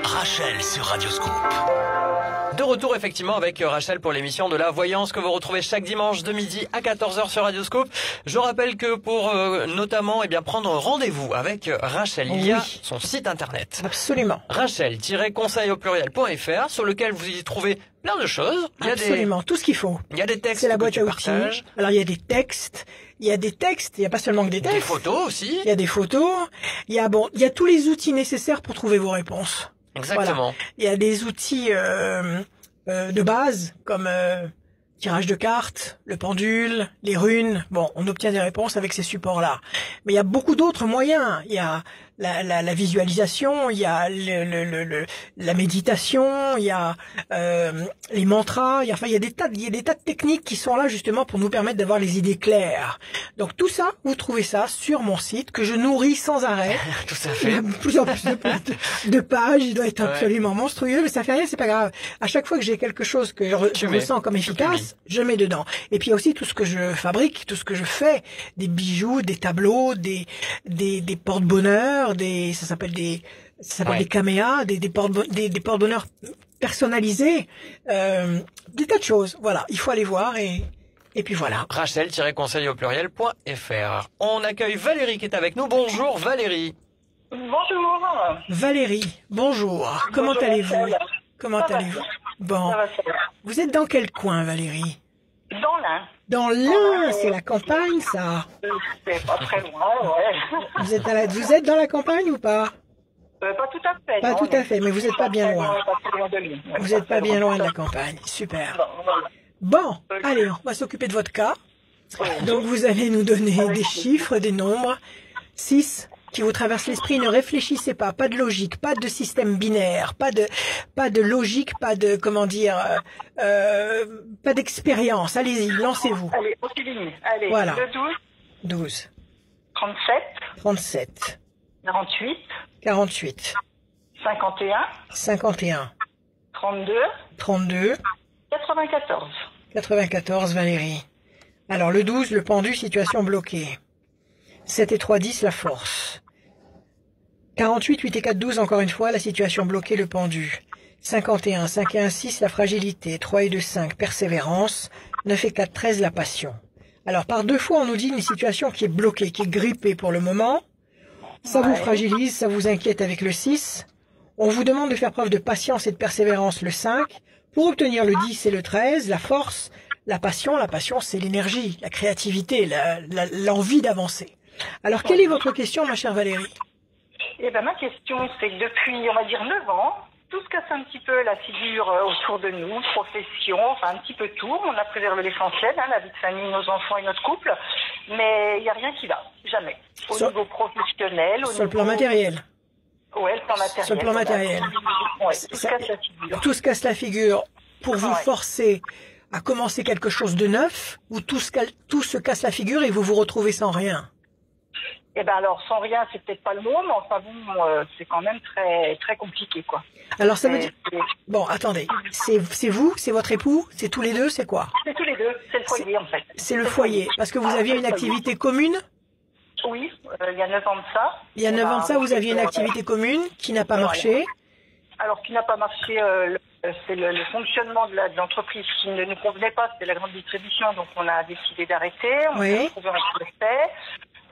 Rachel sur Radioscoop. De retour effectivement avec Rachel pour l'émission de la voyance que vous retrouvez chaque dimanche de midi à 14h sur Radioscoop. Je rappelle que pour notamment prendre rendez-vous avec Rachel, il y a son site internet. Absolument. Rachel-conseil au pluriel.fr sur lequel vous y trouvez plein de choses. Il y a absolument tout ce qu'il faut. Il y a des textes. C'est la boîte que à tu outils. partages. Alors il y a des textes. Il y a pas seulement que des textes. Des photos aussi. Il y a des photos. Il y a tous les outils nécessaires pour trouver vos réponses. Exactement. Voilà. Il y a des outils de base comme tirage de cartes, le pendule, les runes. Bon, on obtient des réponses avec ces supports-là. Mais il y a beaucoup d'autres moyens. Il y a la visualisation, il y a la méditation, il y a les mantras. Il y a des tas de techniques qui sont là justement pour nous permettre d'avoir les idées claires. Donc tout ça, vous trouvez ça sur mon site que je nourris sans arrêt. Tout à fait. Il y a plus en plus de pages. Il doit être absolument monstrueux, mais ça fait rien, c'est pas grave. À chaque fois que j'ai quelque chose que je ressens comme efficace, je mets dedans. Et puis il y a aussi tout ce que je fabrique, tout ce que je fais, des bijoux, des tableaux, des porte-bonheur, ça s'appelle des caméas, des porte-bonheur personnalisés, des tas de choses. Voilà, il faut aller voir et puis voilà. Rachel-conseil au pluriel.fr. On accueille Valérie qui est avec nous. Bonjour Valérie. Bonjour. Valérie, bonjour. Comment allez-vous? Comment allez-vous? Bon. Vous êtes dans quel coin, Valérie? Dans l'Ain. Dans l'Ain, c'est la campagne, ça. C'est pas très loin, ouais. Vous êtes dans la campagne ou pas? Pas tout à fait. Pas tout à fait, mais vous n'êtes pas bien loin. Vous n'êtes pas bien loin de la campagne. Super. Bon, allez, on va s'occuper de votre cas. Donc vous allez nous donner des chiffres, des nombres. 6 qui vous traversent l'esprit. Ne réfléchissez pas de logique, pas de système binaire, pas de logique, pas de pas d'expérience. Allez-y, lancez-vous. Allez, continue. Allez, voilà. 12. 37. 48. 48. 51. 32. 94, Valérie. Alors, le 12, le pendu, situation bloquée. 7 et 3, 10, la force. 48, 8 et 4, 12, encore une fois, la situation bloquée, le pendu. 51, 5 et 1, 6, la fragilité. 3 et 2, 5, persévérance. 9 et 4, 13, la passion. Alors, par 2 fois, on nous dit une situation qui est bloquée, qui est grippée pour le moment. Ça vous fragilise, ça vous inquiète avec le 6. On vous demande de faire preuve de patience et de persévérance, le 5. Pour obtenir le 10 et le 13, la force, la passion, c'est l'énergie, la créativité, l'envie d'avancer. Alors, quelle est votre question, ma chère Valérie? Eh ben, ma question, c'est que depuis, on va dire, 9 ans, tout se casse un petit peu la figure autour de nous, profession, enfin, un petit peu tout. On a préservé l'essentiel, la vie de famille, nos enfants et notre couple. Mais il n'y a rien qui va, jamais. Au niveau professionnel, sur le plan matériel. Ouais, le plan matériel. Sur le plan matériel. Ouais, tout se casse la figure. Tout se casse la figure pour vous forcer à commencer quelque chose de neuf, ou tout se casse la figure et vous vous retrouvez sans rien? Eh ben alors, sans rien, c'est peut-être pas le mot, mais enfin bon, c'est quand même très très compliqué, quoi. Alors ça veut dire... Bon, attendez, c'est vous, c'est votre époux, c'est tous les deux, c'est quoi? C'est tous les deux, c'est le foyer en fait. C'est le foyer, parce que vous aviez une activité commune? Oui, il y a 9 ans de ça. Il y a 9 ans de ça, vous aviez une activité commune qui n'a pas marché? Alors, qui n'a pas marché, c'est le fonctionnement de l'entreprise qui ne nous convenait pas, c'était la grande distribution, donc on a décidé d'arrêter, on a trouvé un procès.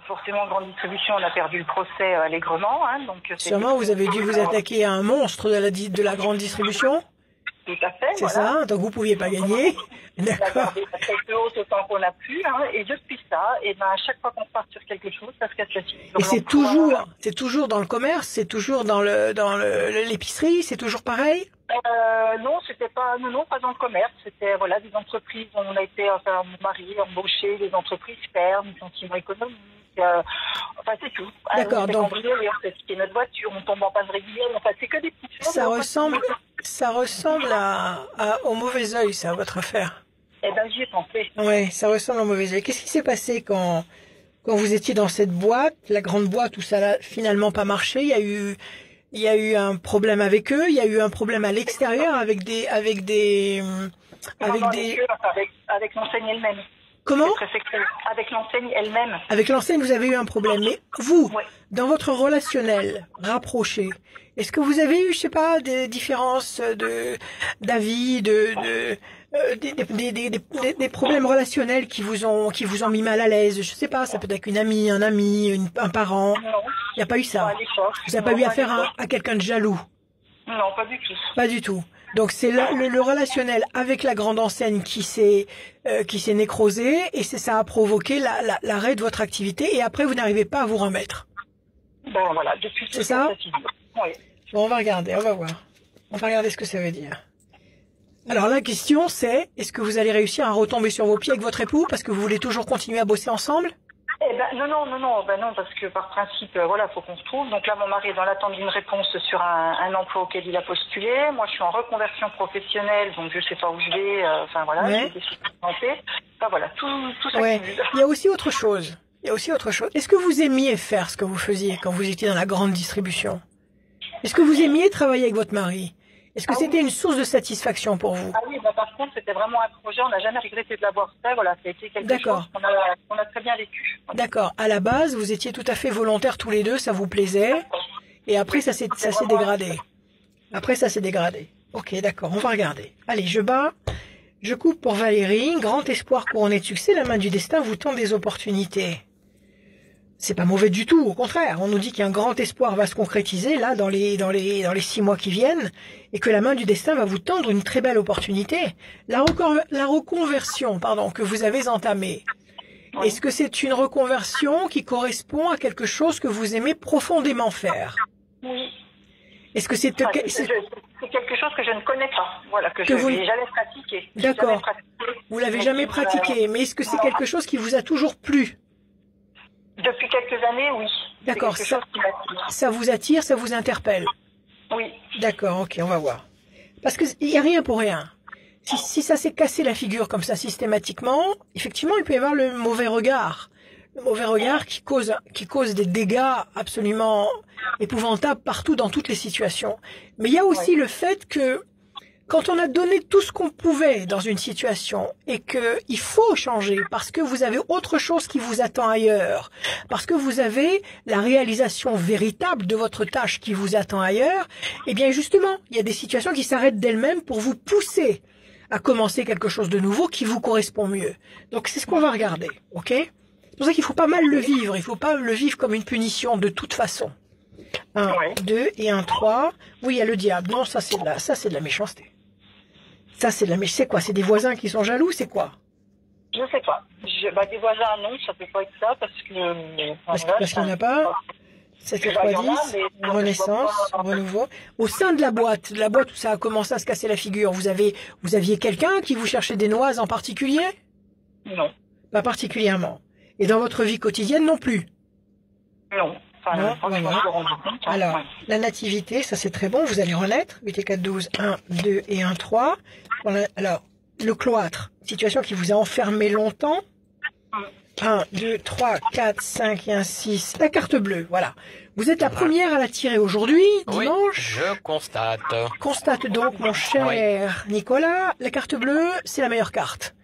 Forcément, grande distribution, on a perdu le procès allègrement. Donc, sûrement, vous avez dû vous attaquer à un monstre de la grande distribution? Tout à fait. C'est ça, donc vous ne pouviez pas gagner. D'accord. On a gardé la tête haute autant qu'on a pu. Et depuis ça, à chaque fois qu'on part sur quelque chose, ça se casse la figure. Et c'est toujours dans le commerce, c'est toujours dans l'épicerie, c'est toujours pareil? Non, pas dans le commerce. C'était des entreprises. On a été, mon mari embauché, des entreprises fermes, des sentiments économiques. Enfin, c'est tout. D'accord, donc. On fait piquer notre voiture, on tombe en panne régulière. Enfin, c'est que des petites choses. Ça ressemble au mauvais œil, ça, votre affaire. Eh ben, j'y ai pensé. Oui, ça ressemble au mauvais œil. Qu'est-ce qui s'est passé quand vous étiez dans cette boîte, la grande boîte où ça n'a finalement pas marché? Il y a eu un problème avec eux, il y a eu un problème à l'extérieur avec l'enseigne elle-même. Comment? Avec l'enseigne elle-même. Avec l'enseigne, vous avez eu un problème. Mais vous, Oui. dans votre relationnel rapproché, est-ce que vous avez eu, je sais pas, des différences d'avis, des problèmes relationnels qui vous ont mis mal à l'aise? Je sais pas, ça peut être une amie, un ami, un parent. Non. Il n'y a pas eu ça. Pas à l'époque. Vous n'avez pas Non, eu affaire l'époque. à quelqu'un de jaloux? Non, pas du tout. Pas du tout. Donc c'est le relationnel avec la grande enseigne qui s'est nécrosé et ça a provoqué l'arrêt de votre activité et après vous n'arrivez pas à vous remettre. Ben voilà, depuis C'est ça? Oui. Bon, on va regarder, on va voir. On va regarder ce que ça veut dire. Alors la question c'est, est-ce que vous allez réussir à retomber sur vos pieds avec votre époux parce que vous voulez toujours continuer à bosser ensemble? Eh ben non, parce que par principe, voilà, faut qu'on se trouve. Donc là, mon mari est dans l'attente d'une réponse sur un emploi auquel il a postulé. Moi, je suis en reconversion professionnelle, donc je sais pas où je vais. Enfin voilà, Ouais. j'ai décidé de tenter. Enfin voilà, tout ça. Ouais. Il y a aussi autre chose. Est-ce que vous aimiez faire ce que vous faisiez quand vous étiez dans la grande distribution? Est-ce que vous aimiez travailler avec votre mari? Est-ce que c'était une source de satisfaction pour vous? Ah oui, bah par contre, c'était vraiment un projet. On n'a jamais regretté de l'avoir fait. Voilà, ça a été quelque D'accord. chose qu'on a très bien vécu. D'accord. À la base, vous étiez tout à fait volontaires tous les deux, ça vous plaisait. Et après, ça s'est dégradé. Après, ça s'est dégradé. Ok, d'accord, on va regarder. Allez, je coupe pour Valérie. Grand espoir couronné de succès, la main du destin vous tend des opportunités. C'est pas mauvais du tout, au contraire. On nous dit qu'un grand espoir va se concrétiser là dans les 6 mois qui viennent et que la main du destin va vous tendre une très belle opportunité. La reconversion, que vous avez entamée. Oui. Est-ce que c'est une reconversion qui correspond à quelque chose que vous aimez profondément faire? Oui. Est-ce que c'est Enfin, c'est quelque chose que je ne connais pas. Voilà, que je n'ai jamais pratiqué. D'accord. Vous l'avez jamais pratiqué, mais est-ce que c'est quelque chose qui vous a toujours plu? Depuis quelques années, oui. D'accord, C'est quelque chose qui m'attire. ça vous attire, ça vous interpelle? Oui. D'accord, ok, on va voir. Parce qu'il n'y a rien pour rien. Si ça s'est cassé la figure comme ça systématiquement, effectivement, il peut y avoir le mauvais regard. Le mauvais regard qui cause des dégâts absolument épouvantables partout dans toutes les situations. Mais il y a aussi le fait que quand on a donné tout ce qu'on pouvait dans une situation et que il faut changer parce que vous avez autre chose qui vous attend ailleurs, parce que vous avez la réalisation véritable de votre tâche qui vous attend ailleurs, eh bien justement, il y a des situations qui s'arrêtent d'elles-mêmes pour vous pousser à commencer quelque chose de nouveau qui vous correspond mieux. Donc c'est ce qu'on va regarder, ok? C'est pour ça qu'il faut pas mal le vivre, il faut pas le vivre comme une punition de toute façon. 1, 2 et 1, 3. Oui, il y a le diable. Non, ça c'est de la méchanceté. Ça, c'est de la c'est quoi? C'est des voisins qui sont jaloux, c'est quoi? Je sais pas. Des voisins, non, ça peut pas être ça, parce qu'il n'y en a pas. 7 et 3, 10, renaissance, renouveau. Au sein de la boîte où ça a commencé à se casser la figure, vous aviez quelqu'un qui vous cherchait des noises en particulier? Non. Pas particulièrement. Et dans votre vie quotidienne non plus? Non. Non, voilà. Alors, la nativité, ça c'est très bon, vous allez renaître. 8 et 4, 12, 1, 2 et 1, 3. Alors, le cloître, situation qui vous a enfermé longtemps. 1, 2, 3, 4, 5 et 1, 6. La carte bleue, voilà. Vous êtes la première à la tirer aujourd'hui, dimanche. Oui, je constate. Constate donc, mon cher Nicolas, la carte bleue, c'est la meilleure carte.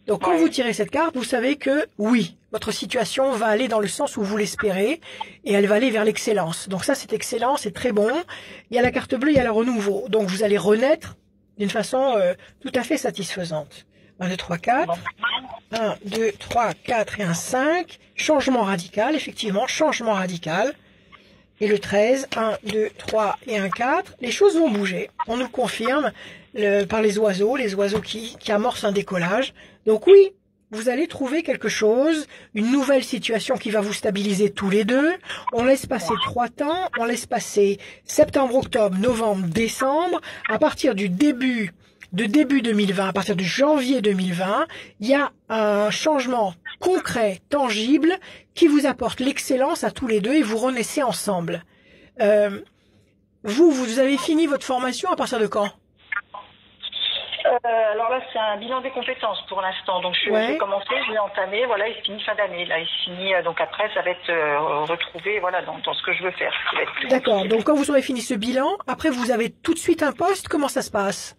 Donc, quand vous tirez cette carte, vous savez que, oui, votre situation va aller dans le sens où vous l'espérez et elle va aller vers l'excellence. Donc ça, c'est excellent, c'est très bon. Il y a la carte bleue, il y a le renouveau. Donc, vous allez renaître d'une façon tout à fait satisfaisante. 1, 2, 3, 4. 1, 2, 3, 4 et 1, 5. Changement radical, effectivement, changement radical. Et le 13, 1, 2, 3 et 1, 4. Les choses vont bouger. On nous confirme par les oiseaux qui amorcent un décollage. Donc oui, vous allez trouver quelque chose, une nouvelle situation qui va vous stabiliser tous les deux. On laisse passer 3 temps, on laisse passer septembre, octobre, novembre, décembre. À partir du début 2020, à partir de janvier 2020, il y a un changement concret, tangible, qui vous apporte l'excellence à tous les deux et vous renaissez ensemble. Vous avez fini votre formation à partir de quand? Alors là, c'est un bilan des compétences pour l'instant. Donc, j'ai commencé, je l'ai entamé, voilà, il se finit fin d'année. Là, il se finit, donc après, ça va être retrouvé, voilà, dans ce que je veux faire. D'accord. Donc, quand vous aurez fini ce bilan, après, vous avez tout de suite un poste. Comment ça se passe?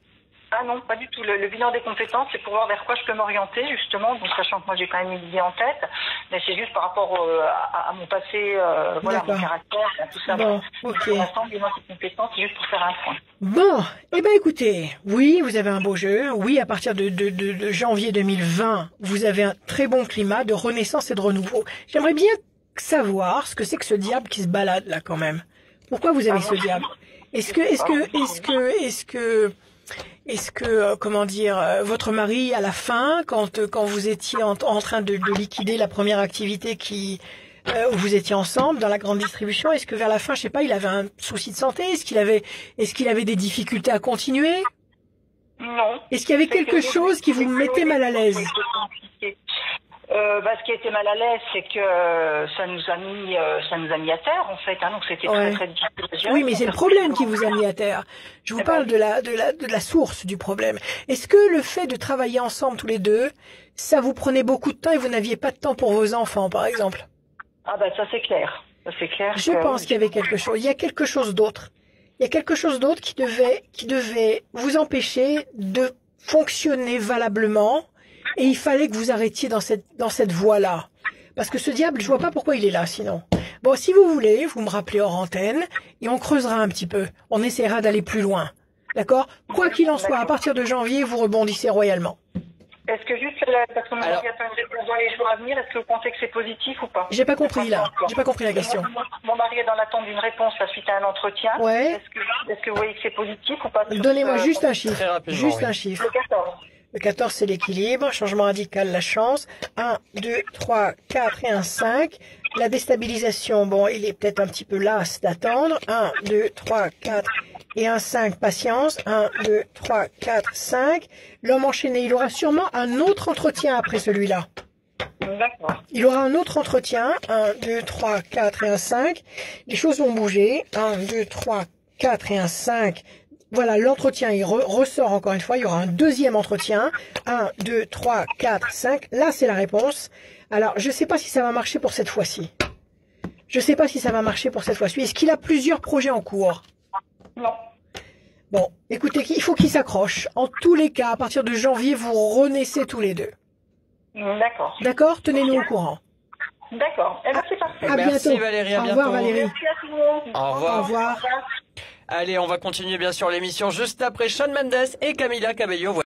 Ah non, pas du tout. Le bilan des compétences, c'est pour voir vers quoi je peux m'orienter, justement. Donc, sachant que moi, j'ai quand même une idée en tête. Mais c'est juste par rapport à mon passé, voilà, mon caractère, tout ça. Bon, ok. Pour l'instant, le bilan des compétences, c'est juste pour faire un point. Bon, eh ben écoutez, oui, vous avez un beau jeu. Oui, à partir de janvier 2020, vous avez un très bon climat de renaissance et de renouveau. J'aimerais bien savoir ce que c'est que ce diable qui se balade là quand même. Pourquoi vous avez ce diable? Est-ce que, comment dire, votre mari, à la fin, quand vous étiez en train de liquider la première activité où vous étiez ensemble dans la grande distribution, est-ce que vers la fin, je sais pas, il avait un souci de santé? Est-ce qu'il avait des difficultés à continuer? Non. Est-ce qu'il y avait quelque chose qui vous mettait mal à l'aise? Ce qui était mal à l'aise, c'est que ça nous a mis à terre, en fait. Hein, donc c'était très très difficile à gérer. Oui, mais c'est le problème qui vous a mis à terre. Je vous parle de la source du problème. Est-ce que le fait de travailler ensemble tous les deux, ça vous prenait beaucoup de temps et vous n'aviez pas de temps pour vos enfants, par exemple? Ah ça c'est clair. Ça c'est clair. Je pense qu'il y avait quelque chose. Il y a quelque chose d'autre. Il y a quelque chose d'autre qui devait vous empêcher de fonctionner valablement. Et il fallait que vous arrêtiez dans cette voie-là. Parce que ce diable, je vois pas pourquoi il est là, sinon. Bon, si vous voulez, vous me rappelez hors antenne, et on creusera un petit peu. On essaiera d'aller plus loin. D'accord? Quoi qu'il en soit, à partir de janvier, vous rebondissez royalement. Est-ce que juste, parce qu'on m'a dit attends une réponse dans les jours à venir, est-ce que vous pensez que c'est positif ou pas? J'ai pas compris, là. J'ai pas compris la question. Mon mari est dans l'attente d'une réponse suite à un entretien. Ouais. Est-ce que vous voyez que c'est positif ou pas? Donnez-moi juste un chiffre. Très rapidement, Juste oui. un chiffre. Le 14. Le 14, c'est l'équilibre. Changement radical, la chance. 1, 2, 3, 4 et un 5. La déstabilisation, bon, il est peut-être un petit peu las d'attendre. 1, 2, 3, 4 et un 5, patience. 1, 2, 3, 4, 5. L'homme enchaîné, il aura sûrement un autre entretien après celui-là. D'accord. Il aura un autre entretien. 1, 2, 3, 4 et un 5. Les choses vont bouger. 1, 2, 3, 4 et un 5. Voilà, l'entretien, il ressort encore une fois. Il y aura un deuxième entretien. 1, 2, 3, 4, 5. Là, c'est la réponse. Alors, je ne sais pas si ça va marcher pour cette fois-ci. Je ne sais pas si ça va marcher pour cette fois-ci. Est-ce qu'il a plusieurs projets en cours? Non. Bon, écoutez, il faut qu'il s'accroche. En tous les cas, à partir de janvier, vous renaissez tous les deux. D'accord. D'accord? Tenez-nous au courant. D'accord. Eh bien, c'est parfait. À Merci bientôt. Valérie, à Au revoir bientôt. Valérie. Merci à tout le monde. Au revoir. Au revoir. Allez, on va continuer bien sûr l'émission juste après Shawn Mendes et Camila Cabello.